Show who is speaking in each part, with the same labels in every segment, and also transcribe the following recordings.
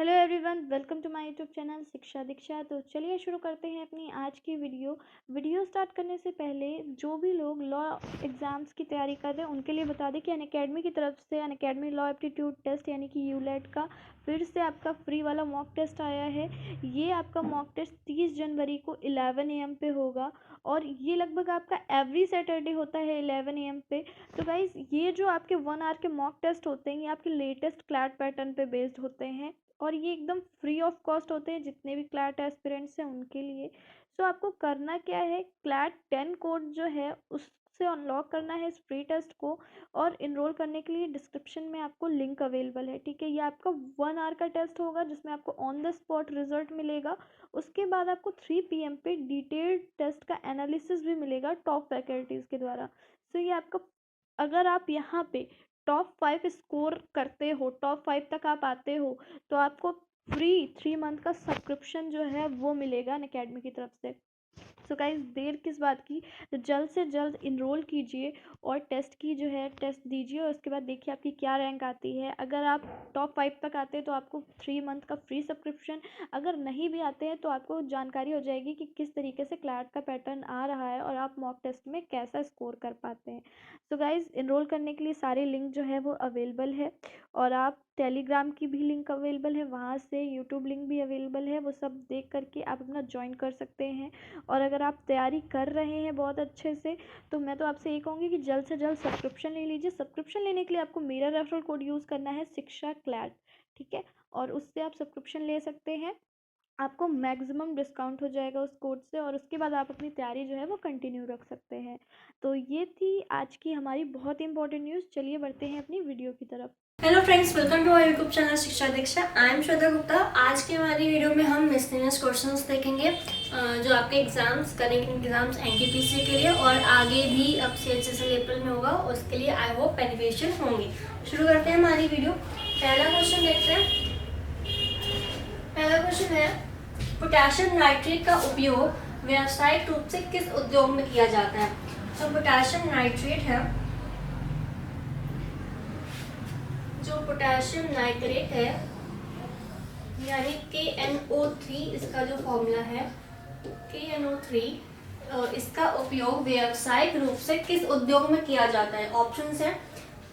Speaker 1: Hello everyone, welcome to my YouTube channel Shiksha Diksha. तो चलिए शुरू करते हैं अपनी आज की वीडियो स्टार्ट करने से पहले जो भी लोग लॉ एग्ज़ाम्स की तैयारी कर रहे हैं उनके लिए बता दें कि अनअकैडमी की तरफ से अनअकैडमी लॉ एप्टीट्यूड टेस्ट यानी कि यूलेट का फिर से आपका फ्री वाला मॉक टेस्ट आया है। ये आपका मॉक टेस्ट 30 जनवरी को 11 AM पे होगा और ये लगभग आपका एवरी सैटरडे होता है 11 AM पे। तो गाइज़, ये जो आपके 1 आवर के मॉक टेस्ट होते हैं ये आपके लेटेस्ट क्लैट पैटर्न पे बेस्ड होते हैं और ये एकदम फ्री ऑफ कॉस्ट होते हैं जितने भी क्लैट एस्पिरेंट्स हैं उनके लिए। सो आपको करना क्या है, क्लैट 10 कोड जो है उससे अनलॉक करना है इस फ्री टेस्ट को और इनरोल करने के लिए डिस्क्रिप्शन में आपको लिंक अवेलेबल है। ठीक है, ये आपका 1 आवर का टेस्ट होगा जिसमें आपको ऑन द स्पॉट रिजल्ट मिलेगा। उसके बाद आपको 3 PM पे डिटेल्ड टेस्ट का एनालिसिस भी मिलेगा टॉप फैकल्टीज़ के द्वारा। सो ये आपका, अगर आप यहाँ पे टॉप 5 स्कोर करते हो, टॉप 5 तक आप आते हो तो आपको फ्री 3 मंथ का सब्सक्रिप्शन जो है वो मिलेगा अनअकैडमी की तरफ से। सो गाइस, देर किस बात की, तो जल्द से जल्द इनरोल कीजिए और टेस्ट की जो है टेस्ट दीजिए और उसके बाद देखिए आपकी क्या रैंक आती है। अगर आप टॉप 5 तक आते हैं तो आपको 3 मंथ का फ्री सब्सक्रिप्शन, अगर नहीं भी आते हैं तो आपको जानकारी हो जाएगी कि किस तरीके से क्लैट का पैटर्न आ रहा है और आप मॉक टेस्ट में कैसा स्कोर कर पाते हैं। सो गाइज, इनरोल करने के लिए सारे लिंक जो है वो अवेलेबल है और आप टेलीग्राम की भी लिंक अवेलेबल है, वहाँ से यूट्यूब लिंक भी अवेलेबल है, वो सब देख करके आप अपना ज्वाइन कर सकते हैं। और अगर आप तैयारी कर रहे हैं बहुत अच्छे से तो मैं तो आपसे ये कहूँगी कि जल्द से जल्द सब्सक्रिप्शन ले लीजिए। सब्सक्रिप्शन लेने के लिए आपको मेरा रेफरल कोड यूज़ करना है, शिक्षा क्लैट। ठीक है, और उससे आप सब्सक्रिप्शन ले सकते हैं, आपको मैक्सिमम डिस्काउंट हो जाएगा उस कोड से और उसके बाद आप अपनी तैयारी जो है वो कंटिन्यू रख सकते हैं। तो ये थी आज की हमारी बहुत इंपॉर्टेंट न्यूज़। चलिए बढ़ते हैं अपनी वीडियो की तरफ।
Speaker 2: Hello friends, welcome to our YouTube channel Shiksha Diksha. I am श्रद्धा गुप्ता। आज की हमारी वीडियो में हम मिसलेनियस क्वेश्चंस देखेंगे जो आपके एग्जाम्स करेंट एग्जाम्स एनटीपीसी के लिए और आगे भी अब CHSL अप्रैल में होगा उसके लिए आई होप बेनिफिशियल होंगे। शुरू करते हैं हमारी वीडियो। पहला क्वेश्चन देखते हैं। पहला क्वेश्चन है, पोटेशियम नाइट्रेट का उपयोग व्यावसायिक रूप से किस उद्योग में किया जाता है? तो पोटेशियम नाइट्रेट है, जो पोटेशियम नाइट्रेट है यानी KNO3, इसका जो फॉर्मूला है KNO3, इसका उपयोग व्यावसायिक रूप से किस उद्योग में किया जाता है? ऑप्शंस हैं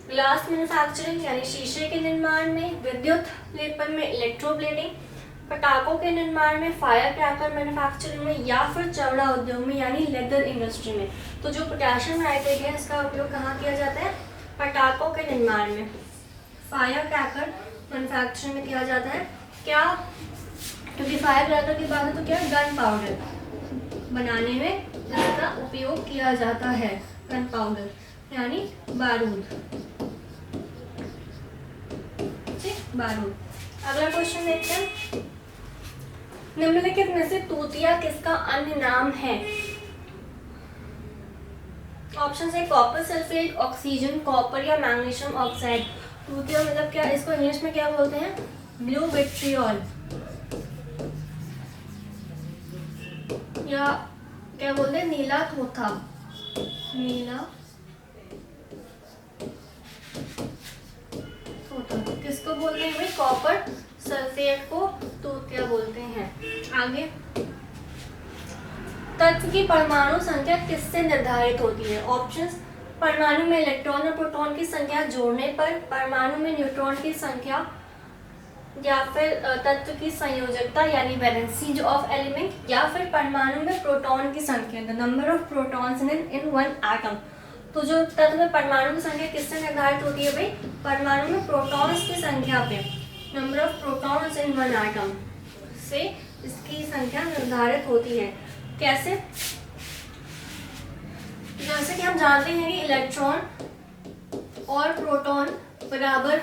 Speaker 2: ग्लास मैन्युफैक्चरिंग यानी शीशे के निर्माण में, विद्युत लेपन में इलेक्ट्रोप्लेटिंग, पटाखों के निर्माण में, फायर क्रैकर मैन्युफैक्चरिंग में, या फिर चमड़ा उद्योग में यानी लेदर इंडस्ट्री में। तो जो पोटेशियम नाइट्रेट है इसका उपयोग कहाँ किया जाता है? पटाखों के निर्माण में, फायर क्रैकर मैन्युफैक्चरिंग में किया जाता है। क्या, क्योंकि फायर क्रैकर की बात है तो क्या, गन पाउडर बनाने में इसका उपयोग किया जाता है, गन पाउडर यानी बारूद। ठीक, बारूद। अगला क्वेश्चन देखते हैं। निम्नलिखित में से तूतिया किसका अन्य नाम है? ऑप्शन है कॉपर सल्फेट, ऑक्सीजन, कॉपर या मैग्नीशियम ऑक्साइड। तूतिया मतलब क्या, इसको इंग्लिश में क्या बोलते हैं? ब्लू विट्रियोल, या क्या बोलते हैं, नीला थोथा। नीला थोथा किसको बोलते हैं भाई? कॉपर सल्फेट को तूतिया बोलते हैं। आगे, तत्व की परमाणु संख्या किससे निर्धारित होती है? ऑप्शंस, परमाणु में इलेक्ट्रॉन और प्रोटॉन की संख्या जोड़ने पर, परमाणु में न्यूट्रॉन की संख्या, या फिर तत्व की संयोजकता यानी वैलेंसी ऑफ एलिमेंट, या फिर परमाणु में प्रोटॉन की संख्या, the number of protons in one atom. तो जो तत्व में परमाणु की संख्या किससे निर्धारित होती है भाई? परमाणु में प्रोटॉन्स की संख्या पे, number of protons in one atom से इसकी संख्या निर्धारित होती है। कैसे? जैसे कि हम जानते हैं कि इलेक्ट्रॉन और प्रोटॉन बराबर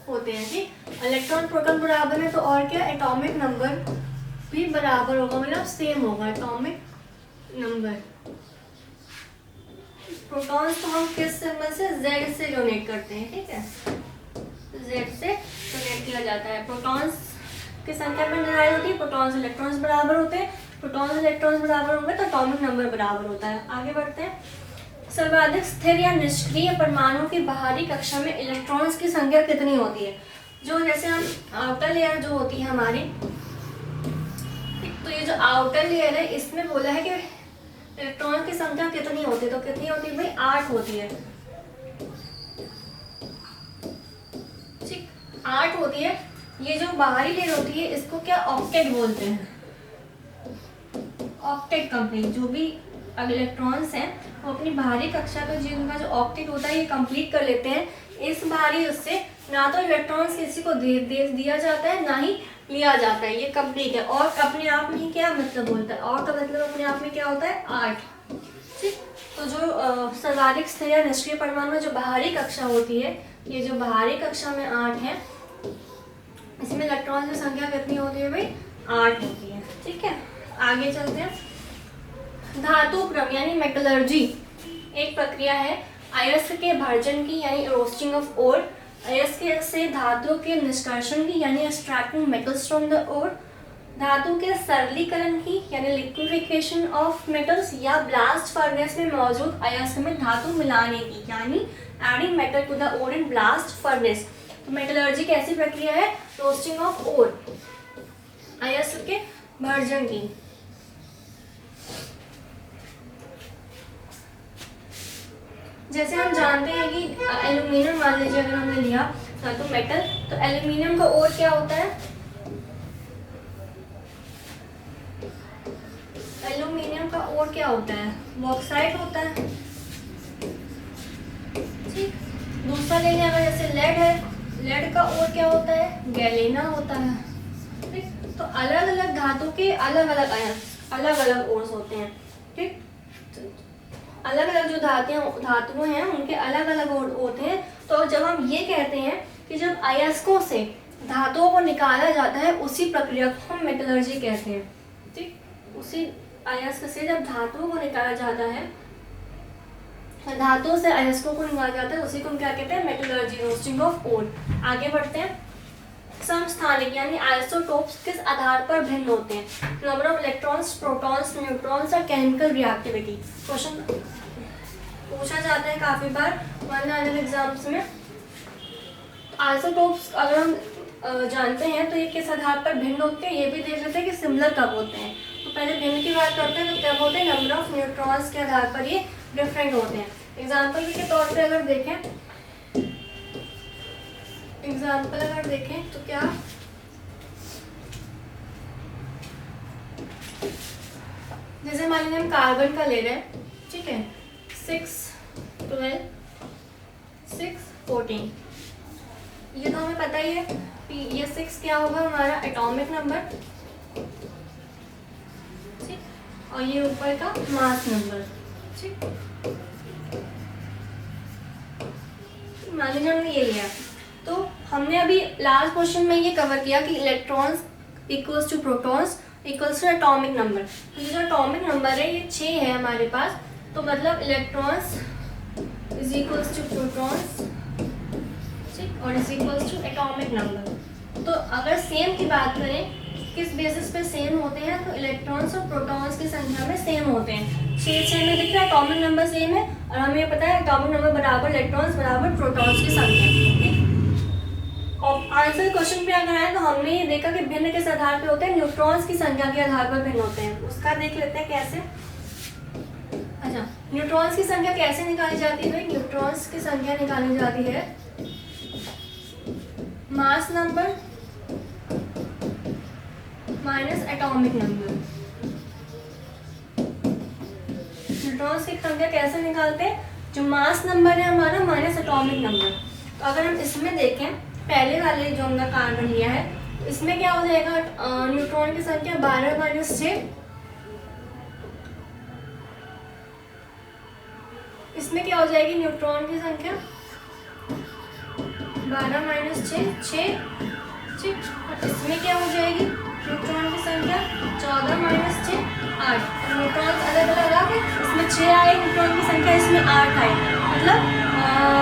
Speaker 2: होते हैं। जी, इलेक्ट्रॉन प्रोटॉन बराबर है तो और क्या, एटॉमिक नंबर भी बराबर होगा, मतलब सेम होगा एटॉमिक नंबर। प्रोटॉन्स को हम किस सिंबल से? Z से डोनेट करते हैं। ठीक है, Z से डोनेट किया जाता है। प्रोटॉन्स की संख्या पर निर्धारित होती है, प्रोटॉन्स इलेक्ट्रॉन्स बराबर होते हैं, प्रोटॉन्स इलेक्ट्रॉन्स बराबर होंगे तो एटॉमिक नंबर बराबर होता है। आगे बढ़ते हैं। सर्वाधिक स्थिर या निष्क्रिय परमाणु की बाहरी कक्षा में इलेक्ट्रॉन्स की संख्या कितनी होती है? जो जैसे हम आउटर लेयर जो होती है हमारी, तो ये जो आउटर लेयर है इसमें बोला है कि इलेक्ट्रॉन की संख्या कितनी होती है, तो कितनी होती है भाई 8 होती है। ठीक, 8 होती है। ये जो बाहरी लेयर होती है इसको क्या ऑक्टेट बोलते हैं, ऑक्टेट कंप्लीट। जो भी इलेक्ट्रॉन्स हैं वो अपनी बाहरी कक्षा का जिनका जो ऑक्टेट होता है ये कंप्लीट कर लेते हैं। इस बाहरी उससे ना तो इलेक्ट्रॉन्स किसी को दिया जाता है ना ही लिया जाता है, ये कंप्लीट है। और अपने आप में ही क्या मतलब बोलता है, और का मतलब अपने आप में क्या होता है 8। ठीक, तो जो सर्वाधिक स्थिर या निष्क्रिय परमाणु में जो बाहरी कक्षा होती है, ये जो बाहरी कक्षा में 8 है, इसमें इलेक्ट्रॉन की संख्या कितनी होती है भाई 8 होती है। ठीक है, आगे चलते हैं। धातु क्रम यानी मेटलर्जी एक प्रक्रिया है अयस्क के भर्जन की यानी रोस्टिंग ऑफ ओर, अयस्क से धातु के निष्कर्षण की यानी extracting metals from the ore, धातु के सरलीकरण की यानी लिक्विफिकेशन ऑफ मेटल्स, या ब्लास्ट फर्नेस में मौजूद अयस्क में धातु मिलाने की यानी adding metal to the ore in blast furnace. तो मेटलर्जी कैसी प्रक्रिया है, रोस्टिंग ऑफ ओर, अयस्क के भर्जन की। जैसे हम जानते हैं कि एल्यूमिनियम मान लीजिए अगर हमने लिया तो मेटल, तो एल्यूमिनियम का ओर क्या होता है, एल्यूमिनियम का ओर क्या होता है बॉक्साइट होता है। ठीक, दूसरा ले लें अगर जैसे लेड है, लेड का ओर क्या होता है गैलेना होता है। ठीक, तो अलग अलग धातु के अलग अलग आयन अलग अलग ओर्स होते हैं। ठीक, अलग अलग जो धातुएं हैं उनके अलग अलग ओर होते हैं। तो जब हम ये कहते हैं कि जब अयस्कों से धातुओं को निकाला जाता है उसी प्रक्रिया को हम मेटलर्जी कहते हैं। ठीक, उसी अयस्क से जब धातुओं को निकाला जाता है, धातुओं से अयस्कों को निकाला जाता है, उसी को हम क्या कहते हैं मेटलर्जी, रोस्टिंग ऑफ ओर। आगे बढ़ते हैं। समस्थानिक यानी आइसोटोप्स किस आधार पर भिन्न होते हैं, number of electrons, protons, neutrons और केमिकल रिएक्टिविटी। क्वेश्चन पूछा जाता है काफी बार वन एग्जाम्स में। आइसोटोप्स अगर हम जानते हैं तो ये किस आधार पर भिन्न होते हैं, ये भी देख लेते हैं कि सिमिलर कब होते हैं। तो पहले भिन्न की बात करते हैं, तो कब होते हैं नंबर ऑफ न्यूट्रॉन्स के आधार पर ये डिफरेंट होते हैं। एग्जाम्पल के तौर पर अगर देखें तो क्या, जैसे मान लीजिए हम कार्बन का ले रहे हैं, ठीक है 6, 12, 6, 14, ये तो हमें पता ही है कि ये 6 क्या होगा हमारा एटॉमिक नंबर, ठीक, और ये ऊपर का मास नंबर। ठीक, मान लीजिए हमने ये लिया, तो हमने अभी लास्ट क्वेश्चन में ये कवर किया कि electrons equals to protons equals to atomic number. तो ये जो एटॉमिक नंबर है ये 6 है हमारे पास, तो मतलब electrons is equals to protons, ठीक, और is equals to atomic number. तो अगर सेम की बात करें किस बेसिस पे सेम होते हैं, तो इलेक्ट्रॉन्स और प्रोटॉन्स की संख्या में सेम होते हैं। 6 में दिख रहा है एटॉमिक नंबर सेम है, और हमें ये पता है एटॉमिक नंबर बराबर इलेक्ट्रॉन्स बराबर प्रोटॉन्स की संख्या। ठीक, और आंसर क्वेश्चन पे अगर आए तो हमने ये देखा कि भिन्न किस आधार पे होते हैं, न्यूट्रॉन्स की संख्या के आधार पर भिन्न होते हैं। उसका देख लेते हैं कैसे। अच्छा, न्यूट्रॉन्स की संख्या कैसे निकाली जाती है, न्यूट्रॉन्स की संख्या निकाली जाती है mass number minus atomic number. Neutrons की संख्या कैसे निकालते हैं, जो मास नंबर है हमारा माइनस एटॉमिक नंबर। तो अगर हम इसमें देखें पहले वाले जो हमने कार्बन लिया है, तो इसमें क्या हो जाएगा, न्यूट्रॉन की संख्या 12 माइनस 6, इसमें क्या हो जाएगी न्यूट्रॉन की संख्या 12 माइनस 6, ठीक, और इसमें क्या हो जाएगी न्यूट्रॉन की संख्या 14 माइनस 6, 8। न्यूट्रॉन अलग अलग आ गए, इसमें 6 आए न्यूट्रॉन की संख्या, इसमें 8 आए, मतलब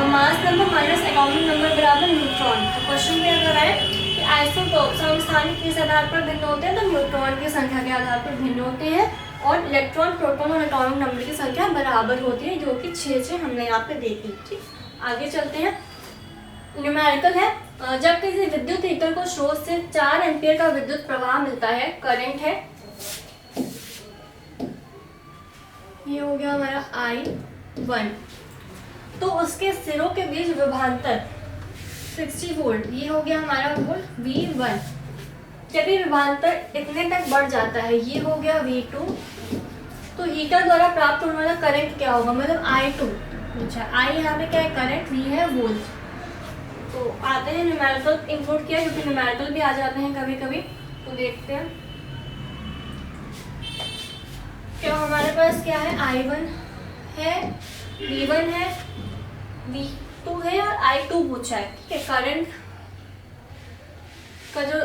Speaker 2: mass number minus atomic number बराबर न्यूट्रॉन। तो क्वेश्चन में अगर आए कि आइसोटोप समस्थानिक किस आधार पर भिन्न होते हैं, तो न्यूट्रॉन की संख्या के आधार पर भिन्न होते हैं, और इलेक्ट्रॉन, प्रोटॉन और एटॉमिक नंबर की संख्या बराबर होती है, जो कि 6 हमने यहाँ पे देखी। ठीक, आगे चलते हैं। न्यूमेरिकल है जब किसी विद्युत हीटर को स्रोत से 4 एम्पीयर का विद्युत प्रवाह मिलता है, करंट है, ये हो गया हमारा I1, तो उसके सिरों के बीच विभवांतर 60 वोल्ट, ये हो गया हमारा वोल्ट V1। जब ये विभवांतर इतने तक बढ़ जाता है, ये हो गया V2, तो हीटर द्वारा प्राप्त होने वाला करंट क्या होगा, मतलब I2। अच्छा, I यहाँ पे क्या है, करंट, V है वोल्ट। तो आते हैं न्यूमेरिकल इंक्लूड किया, क्योंकि न्यूमेरिकल भी आ जाते हैं कभी कभी, तो देखते हैं क्या हमारे पास क्या है, I1 है, V1 है, V2 है और I2 पूछा है, ठीक है। करंट का जो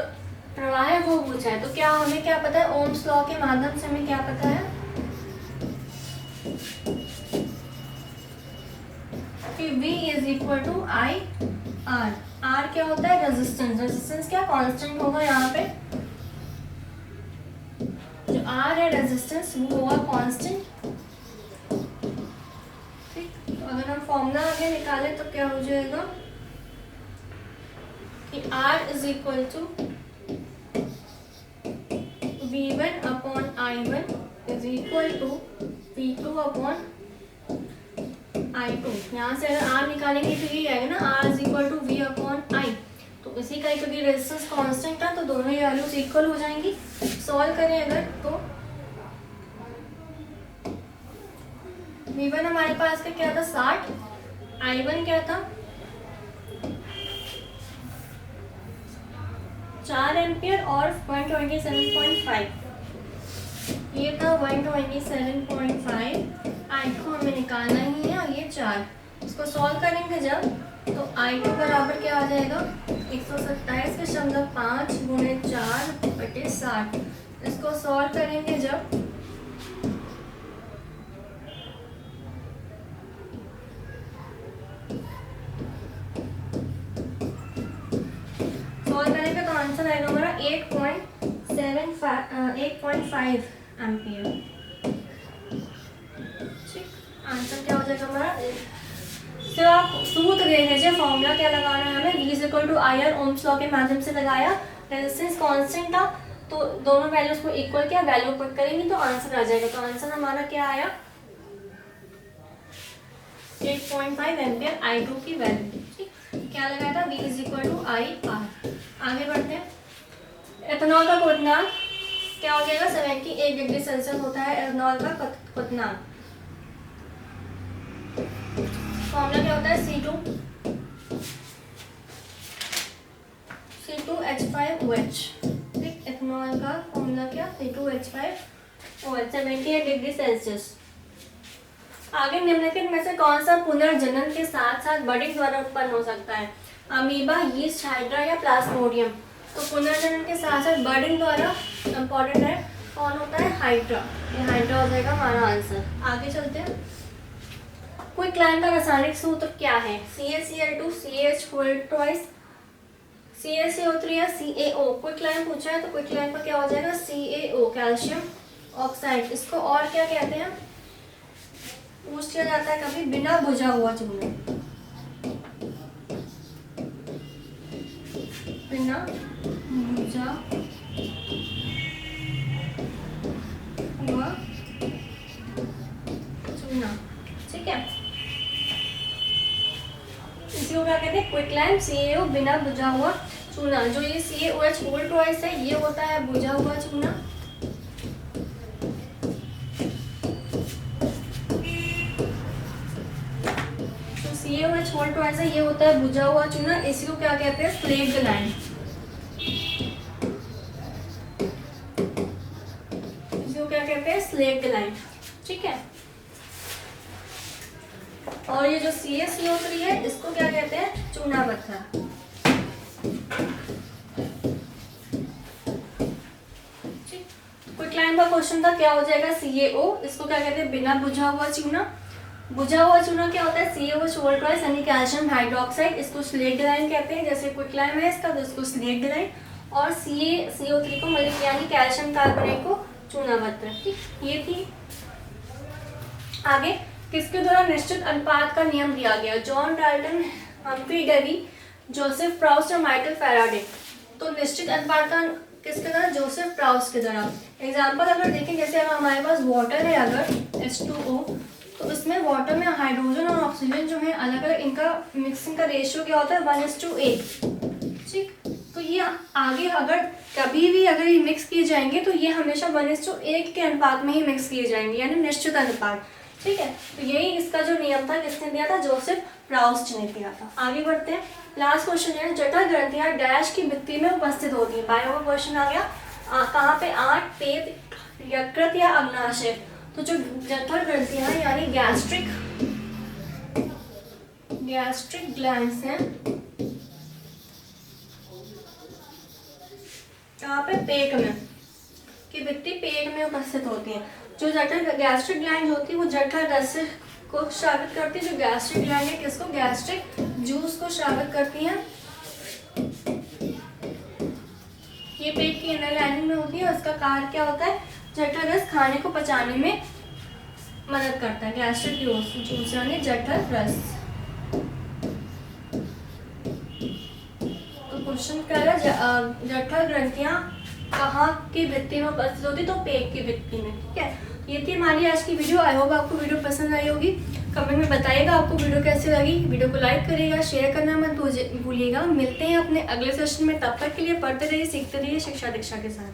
Speaker 2: प्रवाह है वो पूछा है, तो क्या हमें क्या पता है, ओम्स लॉ के माध्यम से हमें क्या पता है कि V is equal to I R। R क्या होता है, रेजिस्टेंस। रेजिस्टेंस क्या कांस्टेंट होगा, यहाँ पे जो R है रेजिस्टेंस वो होगा कांस्टेंट, ठीक। अगर हम फॉर्मूला आगे निकाले तो क्या हो जाएगा कि R is equal to V1 upon I1 is equal to V2 upon I2। यहाँ से अगर R निकालेंगे तो ये आएगा ना, R is equal to V upon I, तो इसी का, क्योंकि रेजिस्टेंस कांस्टेंट है तो दोनों ही वैल्यूज इक्वल हो जाएंगी। सॉल्व करें अगर तो V1 हमारे पास का क्या था 60, I1 क्या था 4 एम्पियर और 127.5, ये था 127.5। I2 हमें निकालना ही है और ये 4, इसको सॉल्व करेंगे जब, तो I2 बराबर क्या आ जाएगा 127.5 गुणे 4/60। इसको सॉल्व करेंगे जब, सॉल्व करेंगे तो आंसर आएगा हमारा 8.5 एम्पियर। ठीक, आंसर क्या हो जाएगा हमारा। तो आप सूत्र देख लीजिए, फॉर्मूला क्या लगाना है हमें, V is equal to IR, Ohm's law के माध्यम से लगाया, रेजिस्टेंस कांस्टेंट था तो दोनों वैल्यूज को इक्वल किया, वैल्यू पुट करेंगे तो आंसर आ जाएगा। तो आंसर हमारा क्या आया 8.5 एम्पियर I2 की वैल्यू। ठीक, क्या लगाया था, V is equal to IR। आगे बढ़ते हैं, एथेनॉल का क्वथनांक क्या हो जाएगा, 78 डिग्री सेल्सियस होता है एथेनॉल का क्वथनांक। फॉर्मूला क्या होता है, C2H5OH। ठीक, एथेनॉल का फॉर्मूला क्या, C2H5OH, 78 डिग्री सेल्सियस। आगे निम्नलिखित में से कौन सा पुनर्जनन के साथ साथ बडिंग द्वारा उत्पन्न हो सकता है, अमीबा, यीस्ट, हाइड्रा या प्लाज्मोडियम। तो पुनर्जनन के साथ साथ बडिंग द्वारा इंपॉर्टेंट है, कौन होता है, हाइड्रा। ये हाइड्रा हो जाएगा हमारा आंसर। आगे चलते हैं, क्विकलाइन का रासायनिक सूत्र क्या है, CaCl2 CaH ट्वाइस CaCO3 या CaO। क्विकलाइन पूछा है तो क्विकलाइन पर क्या हो जाएगा, CaO, कैल्शियम ऑक्साइड। इसको और क्या कहते हैं, पूछ लिया जाता है कभी, बिना बुझा हुआ चूना, बिना बुझा हुआ चूना। ठीक है, इसी को क्या कहते हैं, क्विकलाइन, CaO, बिना बुझा हुआ चूना। जो ये CaOH होल ट्वाइस है ये होता है बुझा हुआ चूना। CaOH होल ट्वाइस है, ये होता है बुझा हुआ चूना। इसी को क्या कहते हैं, स्लेक्ड लाइन। इसको क्या कहते हैं, स्लेक्ड लाइन। ठीक है, और ये जो CaCO3 है इसको क्या कहते हैं, चूना पत्थर। ठीक, क्विकलाइन का क्वेश्चन था, क्या हो जाएगा, CaO। इसको क्या कहते हैं, बिना बुझा हुआ चूना। बुझा हुआ चूना क्या होता है, CaOH होल ट्वाइस यानी कैल्शियम हाइड्रोक्साइड। इसको स्लेक्ड लाइन कहते हैं, जैसे क्विकलाइन है इसका, तो इसको स्लेक्ड लाइन। और CaCO3 को मतलब यानी कैल्शियम कार्बोनेट को चूना पत्थर। ठीक, ये थी। आगे, किसके द्वारा निश्चित अनुपात का नियम दिया गया, John Dalton, Humphry Davy, Joseph Proust और माइकल फैराडे। तो निश्चित अनुपात का किसके द्वारा? जोसेफ प्राउस्ट के द्वारा। एग्जाम्पल अगर देखें, जैसे अगर हमारे पास वाटर है अगर H2O, तो इसमें वाटर में हाइड्रोजन और ऑक्सीजन जो है अलग अलग, इनका मिक्सिंग का रेशियो क्या होता है? 1:8। ठीक, तो ये आगे अगर कभी भी अगर ये मिक्स किए जाएंगे तो ये हमेशा 1:1 के अनुपात में ही मिक्स किए जाएंगे, यानी निश्चित अनुपात। ठीक है, तो यही इसका जो नियम था किसने दिया था? जोसेफ प्राउस्ट ने दिया था। आगे बढ़ते हैं। लास्ट क्वेश्चन है, जठर ग्रंथियां डैश की भित्ति में उपस्थित होती है। बायो का क्वेश्चन आ गया, कहाँ पे? आंत, पेट, यकृत या अग्नाशय। तो जो जठर ग्रंथियां यानी गैस्ट्रिक ग्लैंड्स हैं, यहाँ पे पेट में की भित्ति पेट में उपस्थित होती है। जो जठर गैस्ट्रिक ग्लैंड होती है वो जठर रस को स्रावित करती है। जो गैस्ट्रिक ग्लैंड है किसको? गैस्ट्रिक जूस को स्रावित करती है। ये पेट की इनर लाइनिंग में होती है और इसका कार्य क्या होता है? जठर रस खाने को पचाने में मदद करता है। गैस्ट्रिक जूस यानी जठर रस। तो क्वेश्चन क्या है? जठर ग्रंथियां कहाँ की भित्ति में उपस्थित होती? तो पेट की भित्ति में। ठीक है, ये थी हमारी आज की वीडियो। आई होप आपको वीडियो पसंद आई होगी। कमेंट में बताइएगा आपको वीडियो कैसी लगी। वीडियो को लाइक करिएगा, शेयर करना मत भूलिएगा। मिलते हैं अपने अगले सेशन में, तब तक के लिए पढ़ते रहिए, सीखते रहिए शिक्षा दीक्षा के साथ।